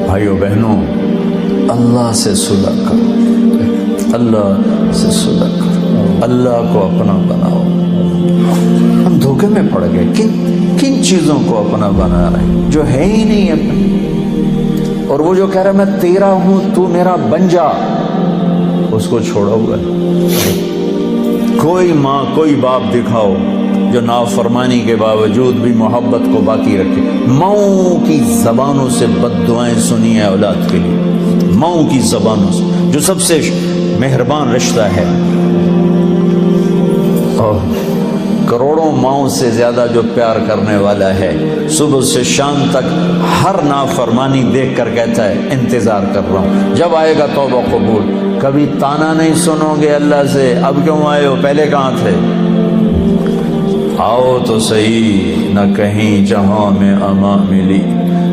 بھائیو بہنوں، اللہ سے صلح کرو، اللہ سے صلح کرو، اللہ کو اپنا بناؤ۔ ہم دھوکے میں پڑ گئے، کن چیزوں کو اپنا بنا رہے ہیں جو ہے ہی نہیں اپنا، اور وہ جو کہہ رہا میں تیرا ہوں تو میرا بن جا، اس کو چھوڑا ہوا ہے۔ کوئی ماں کوئی باپ دکھاؤ جو نافرمانی کے باوجود بھی محبت کو باقی رکھے۔ ماؤں کی زبانوں سے بد دعائیں سنی ہیں اولاد کے لیے، ماؤں کی زبانوں سے، جو سب سے مہربان رشتہ ہے، اور کروڑوں ماؤں سے زیادہ جو پیار کرنے والا ہے، صبح سے شام تک ہر نافرمانی دیکھ کر کہتا ہے انتظار کر رہا ہوں، جب آئے گا توبہ قبول۔ کبھی تانا نہیں سنو گے اللہ سے، اب کیوں آئے ہو، پہلے کہاں تھے؟ آؤ تو صحیح، نہ کہیں جہاں میں اما ملی،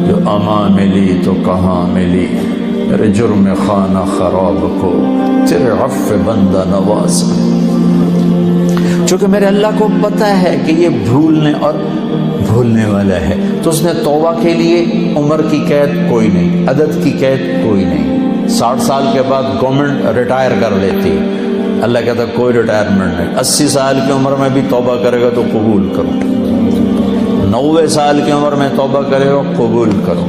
جو اما ملی تو کہاں ملی، میرے جرم خانہ خراب کو تیرے عفو بندہ نواز۔ چونکہ میرے اللہ کو پتہ ہے کہ یہ بھولنے والا ہے، تو اس نے توبہ کے لیے عمر کی قید کوئی نہیں، عدد کی قید کوئی نہیں۔ 60 سال کے بعد گورنمنٹ ریٹائر کر لیتی، اللہ کہتا کوئی ریٹائرمنٹ نہیں۔ 80 سال کی عمر میں بھی توبہ کرے گا تو قبول کرو، 90 سال کی عمر میں توبہ کرے گا قبول کرو۔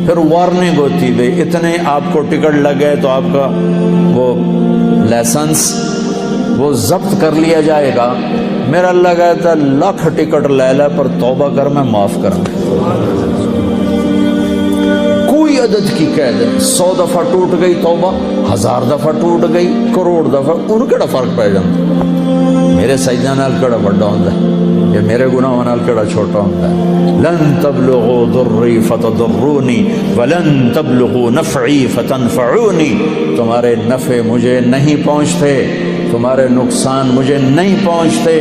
پھر وارننگ ہوتی بھئی اتنے آپ کو ٹکٹ لگ گئے تو آپ کا وہ لائسنس وہ ضبط کر لیا جائے گا۔ میرا اللہ کہتا ہے 1,00,000 ٹکٹ لے لے پر توبہ کر، میں معاف کروں۔ کوئی عدد کی قید ہے، 100 دفعہ ٹوٹ گئی توبہ، 1000 دفعہ ٹوٹ گئی، کروڑ دفعہ، ان کیڑا فرق پہ جاتا؟ میرے سجدہ نال کیڑا بڑا ہوندا ہے، یا میرے گناہ نال کیڑا چھوٹا ہوندا ہے؟ لن تبلغوا ضری فتضرونی ولن تبلغوا نفعی فتنفعونی، تمہارے نفع مجھے نہیں پہنچتے، تمہارے نقصان مجھے نہیں پہنچتے۔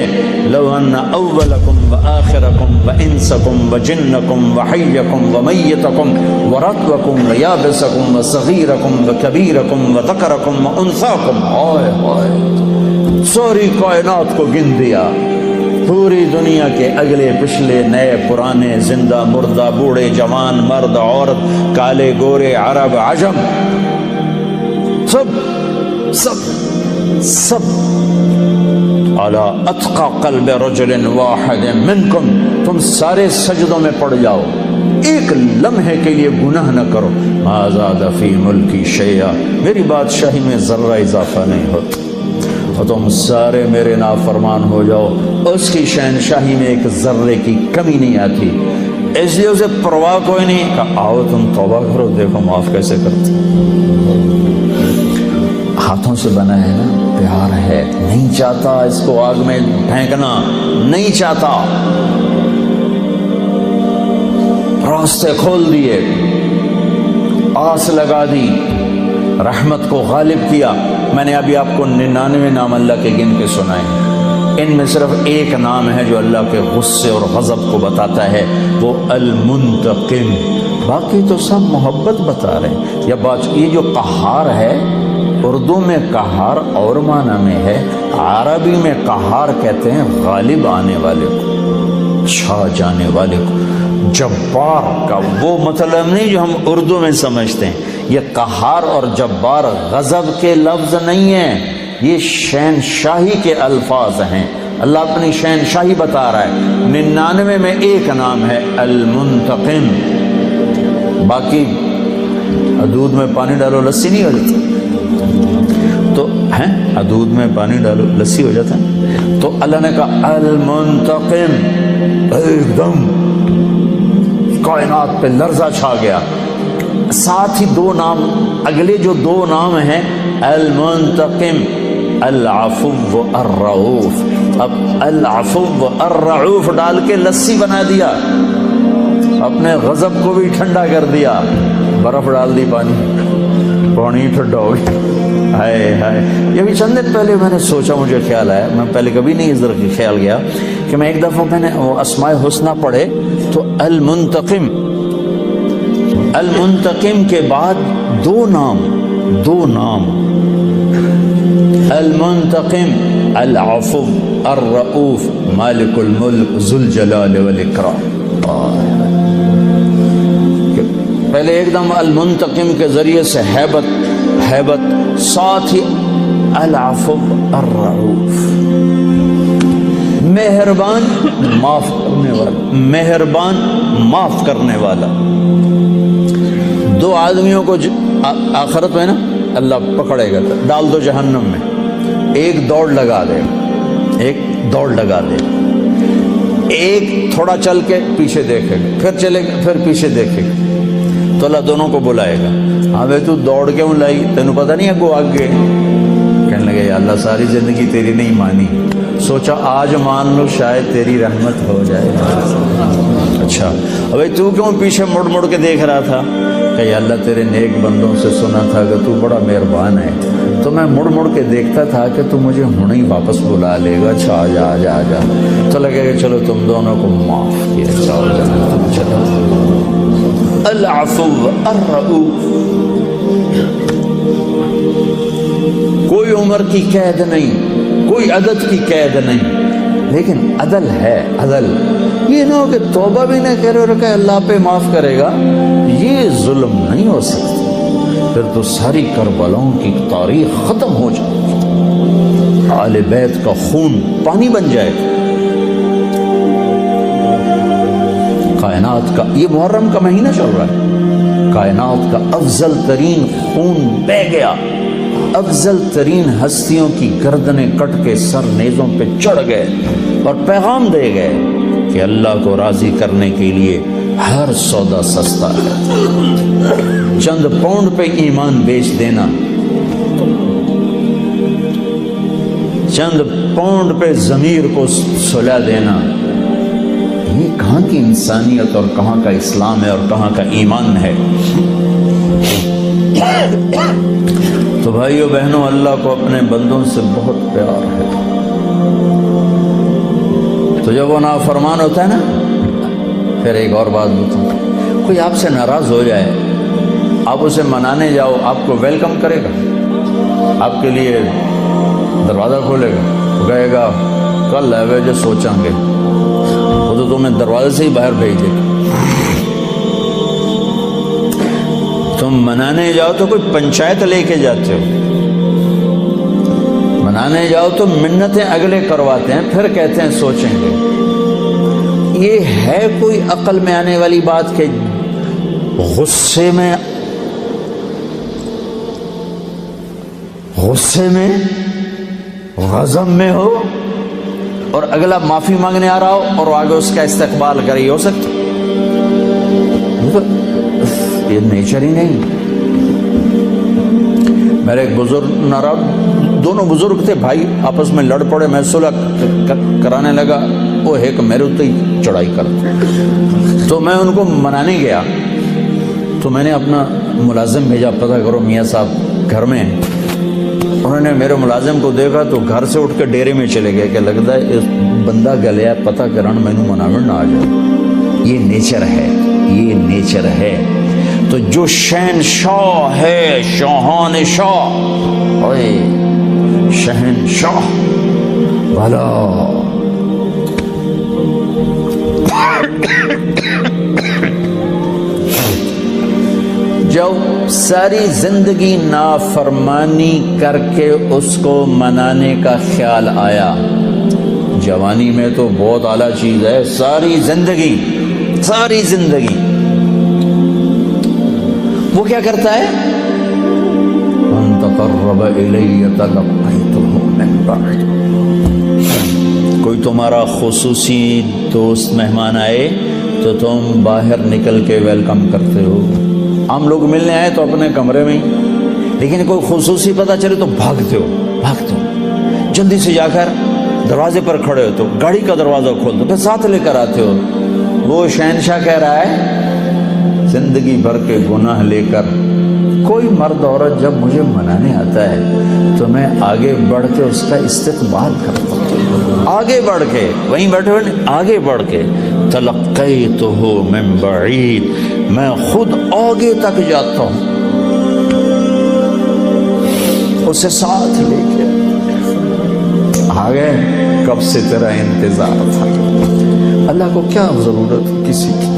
لو ان اولکم وآخرکم وانسکم وجنکم وحیکم ومیتکم ورطبکم ویابسکم وصغیرکم وکبیرکم وذکرکم وانثاکم، ہائے ہائے، ساری کائنات کو گن دیا، پوری دنیا کے اگلے پچھلے نئے پرانے زندہ مردہ بوڑھے جوان مرد عورت کالے گورے عرب عجم، سب علی اتقى قلب رجل واحد منکم، تم سارے سجدوں میں پڑ جاؤ، ایک لمحے کے لیے گناہ نہ کرو۔ ما زاد فی ملکی شیئا، میری بادشاہی میں ذرہ اضافہ نہیں ہوتا، اور تم سارے میرے نافرمان ہو جاؤ، اس کی شہنشاہی میں ایک ذرے کی کمی نہیں آتی، اس لیے اسے پرواہ کوئی نہیں کہ آؤ تم توبہ کرو، دیکھو معاف کیسے کرتے۔ ہاتھوں سے بنا ہے نا، پیار ہے، نہیں چاہتا اس کو آگ میں پھینکنا، نہیں چاہتا، راستے کھول دیے، آس لگا دی، رحمت کو غالب کیا۔ میں نے ابھی آپ کو 99 نام اللہ کے گن کے سنائے، ان میں صرف ایک نام ہے جو اللہ کے غصے اور غضب کو بتاتا ہے، وہ المنتقم، باقی تو سب محبت بتا رہے ہیں۔ یہ جو قہار ہے، اردو میں قہار اور معنی میں ہے، عربی میں قہار کہتے ہیں غالب آنے والے کو، چھا جانے والے کو۔ جبار کا وہ مطلب نہیں جو ہم اردو میں سمجھتے ہیں، یہ قہار اور جبار غضب کے لفظ نہیں ہیں، یہ شہنشاہی کے الفاظ ہیں۔ اللہ اپنی شہنشاہی بتا رہا ہے۔ 99 میں ایک نام ہے المنتقم، باقی دودھ میں پانی ڈالو لسی نہیں ہو جاتی، تو ہیں دودھ میں پانی ڈالو لسی ہو جاتا ہے، تو اللہ نے کہا المنتقم، ایک دم کائنات پہ لرزہ چھا گیا۔ ساتھ ہی دو نام، اگلے جو دو نام ہیں المنتقم، العفو الرؤوف، اب العفو الرؤوف ڈال کے لسی بنا دیا، اپنے غضب کو بھی ٹھنڈا کر دیا، برف ڈال دی پانی ٹھنڈا ہو گیا۔ ہائے ہائے، یہ بھی چند دن پہلے میں نے سوچا، مجھے خیال آیا، میں پہلے کبھی نہیں اس طرح خیال گیا کہ میں ایک دفعہ میں نے وہ اسماء حسنہ پڑھے تو المنتقم کے بعد دو نام، المنتقم، العفو الرؤوف، مالک الملک ذو الجلال والاکرام۔ پہلے ایک دم المنتقم کے ذریعے سے حیبت، ساتھ ہی العفو الرعوف، مہربان معاف کرنے والا، مہربان معاف کرنے والا۔ دو آدمیوں کو آخرت میں نا اللہ پکڑے گا، ڈال دو جہنم میں، ایک دوڑ لگا دے، ایک تھوڑا چل کے پیچھے دیکھے گا، پھر چلے گا، پھر پیچھے دیکھے گا، تو اللہ دونوں کو بلائے گا، ہاں بھائی تو دوڑ کیوں لائی، تینوں پتہ نہیں ہے کو آگے؟ کہنے لگے یا اللہ ساری زندگی تیری نہیں مانی، سوچا آج مان لو شاید تیری رحمت ہو جائے۔ اچھا بھائی تو کیوں پیچھے مڑ مڑ کے دیکھ رہا تھا؟ کہ یا اللہ تیرے نیک بندوں سے سنا تھا کہ تو بڑا مہربان ہے، تو میں مڑ مڑ کے دیکھتا تھا کہ تو مجھے ہوں ہی واپس بلا لے گا، اچھا آ جا آ جا آ جا، تو لگے گا چلو تم دونوں کو معاف کیا، چاہو جانا تم چلو۔ العفو الرؤوف، کوئی عمر کی قید نہیں، کوئی عدد کی قید نہیں، لیکن عدل ہے، عدل یہ نہ ہو کہ توبہ بھی نہ کرے اور کہ اللہ پہ معاف کرے گا، یہ ظلم نہیں ہو سکتا، پھر تو ساری کربلاؤں کی تاریخ ختم ہو جائے گی، آل بیت کا خون پانی بن جائے گا۔ کائنات کا یہ محرم کا مہینہ چل رہا ہے، کائنات کا افضل ترین خون بہہ گیا، افضل ترین ہستیوں کی گردنیں کٹ کے سر نیزوں پہ چڑھ گئے اور پیغام دے گئے کہ اللہ کو راضی کرنے کے لیے ہر سودا سستا ہے، چند پاؤنڈ پہ ایمان بیچ دینا، چند پاؤنڈ پہ ضمیر کو سلا دینا، یہ کہاں کی انسانیت اور کہاں کا اسلام ہے اور کہاں کا ایمان ہے؟ تو بھائیو بہنوں، اللہ کو اپنے بندوں سے بہت پیار ہے، تو جب وہ نافرمان ہوتا ہے نا، پھر ایک اور بات بتاؤں، کوئی آپ سے ناراض ہو جائے، آپ اسے منانے جاؤ، آپ کو ویلکم کرے گا، آپ کے لیے دروازہ کھولے گا، کہے گا کل ہے جو سوچیں گے، وہ تو تمہیں دروازے سے ہی باہر بھیج دے گا۔ تم منانے جاؤ تو کوئی پنچایت لے کے جاتے ہو، منانے جاؤ تو منتیں اگلے کرواتے ہیں، پھر کہتے ہیں سوچیں گے۔ یہ ہے کوئی عقل میں آنے والی بات کہ غصے میں غضب میں ہو اور اگلا معافی مانگنے آ رہا ہو اور آگے اس کا استقبال کرے؟ یہ ہو سکتا؟ یہ نیچر ہی نہیں۔ میرے ایک بزرگ ناراض، دونوں بزرگ تھے بھائی، آپس میں لڑ پڑے، میں صلح کرانے لگا، وہ ایک میرے اتنے ہی چڑھائی کر، تو میں ان کو منانے گیا، تو میں نے اپنا ملازم بھیجا، پتہ کرو میاں صاحب گھر میں ہیں۔ انہوں نے میرے ملازم کو دیکھا تو گھر سے اٹھ کے ڈیرے میں چلے گئے کہ لگتا ہے اس بندہ گلیا، پتہ کرن مینوں مناوڑ نہ آ جائے۔ یہ نیچر ہے، یہ نیچر ہے۔ تو جو شہنشاہ ہے، شاہان شاہ، اوئے شہنشاہ بھلا، جو ساری زندگی نافرمانی کر کے اس کو منانے کا خیال آیا، جوانی میں تو بہت اعلیٰ چیز ہے، ساری زندگی وہ کیا کرتا ہے؟ من تقرب الی تلقیتہ من بعد، کوئی تمہارا خصوصی دوست مہمان آئے تو تم باہر نکل کے ویلکم کرتے ہو۔ عام لوگ ملنے آئے تو اپنے کمرے میں ہی، لیکن کوئی خصوصی پتہ چلے تو بھاگتے ہو، جلدی سے جا کر دروازے پر کھڑے ہو، تو گاڑی کا دروازہ کھول دو، پھر ساتھ لے کر آتے ہو۔ وہ شہنشاہ کہہ رہا ہے زندگی بھر کے گناہ لے کر کوئی مرد عورت جب مجھے منانے آتا ہے تو میں آگے بڑھ کے اس کا استقبال کرتا ہوں، آگے بڑھ کے، وہیں بیٹھے ہوئے آگے بڑھ کے، تلقیتہ من بعید، میں خود آگے تک جاتا ہوں، اسے ساتھ لے کے آگے۔ کب سے تیرا انتظار تھا، اللہ کو کیا ضرورت کسی کی؟